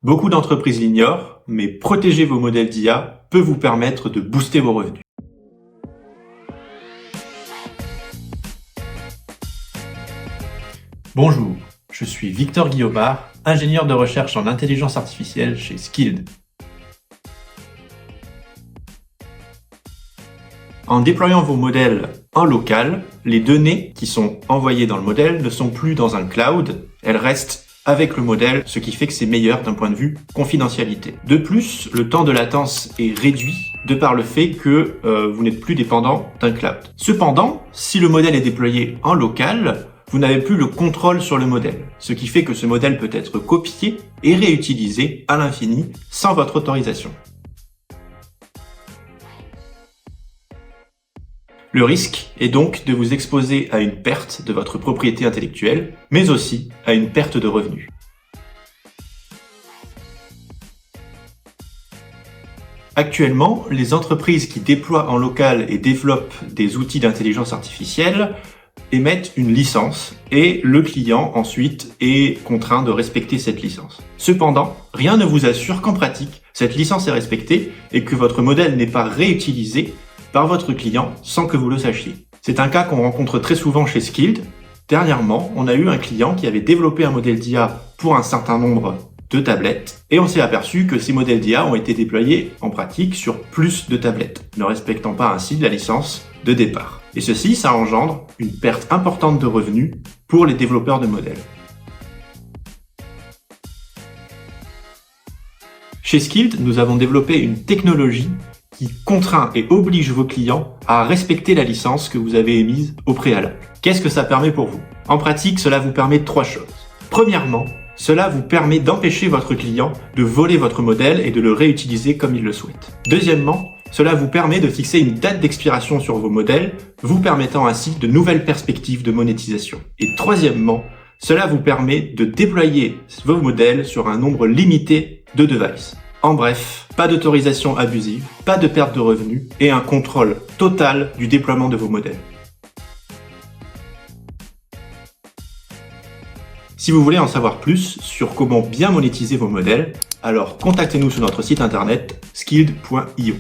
Beaucoup d'entreprises l'ignorent, mais protéger vos modèles d'IA peut vous permettre de booster vos revenus. Bonjour, je suis Victor Guillaumard, ingénieur de recherche en intelligence artificielle chez Skilled. En déployant vos modèles en local, les données qui sont envoyées dans le modèle ne sont plus dans un cloud, elles restent avec le modèle, ce qui fait que c'est meilleur d'un point de vue confidentialité. De plus, le temps de latence est réduit de par le fait que vous n'êtes plus dépendant d'un cloud. Cependant, si le modèle est déployé en local, vous n'avez plus le contrôle sur le modèle, ce qui fait que ce modèle peut être copié et réutilisé à l'infini sans votre autorisation. Le risque est donc de vous exposer à une perte de votre propriété intellectuelle, mais aussi à une perte de revenus. Actuellement, les entreprises qui déploient en local et développent des outils d'intelligence artificielle émettent une licence et le client ensuite est contraint de respecter cette licence. Cependant, rien ne vous assure qu'en pratique, cette licence est respectée et que votre modèle n'est pas réutilisé par votre client sans que vous le sachiez. C'est un cas qu'on rencontre très souvent chez Skilled. Dernièrement, on a eu un client qui avait développé un modèle d'IA pour un certain nombre de tablettes et on s'est aperçu que ces modèles d'IA ont été déployés en pratique sur plus de tablettes, ne respectant pas ainsi la licence de départ. Et ceci, ça engendre une perte importante de revenus pour les développeurs de modèles. Chez Skilled, nous avons développé une technologie qui contraint et oblige vos clients à respecter la licence que vous avez émise au préalable. Qu'est-ce que ça permet pour vous? En pratique, cela vous permet trois choses. Premièrement, cela vous permet d'empêcher votre client de voler votre modèle et de le réutiliser comme il le souhaite. Deuxièmement, cela vous permet de fixer une date d'expiration sur vos modèles, vous permettant ainsi de nouvelles perspectives de monétisation. Et troisièmement, cela vous permet de déployer vos modèles sur un nombre limité de devices. En bref, pas d'autorisation abusive, pas de perte de revenus et un contrôle total du déploiement de vos modèles. Si vous voulez en savoir plus sur comment bien monétiser vos modèles, alors contactez-nous sur notre site internet skilled.io.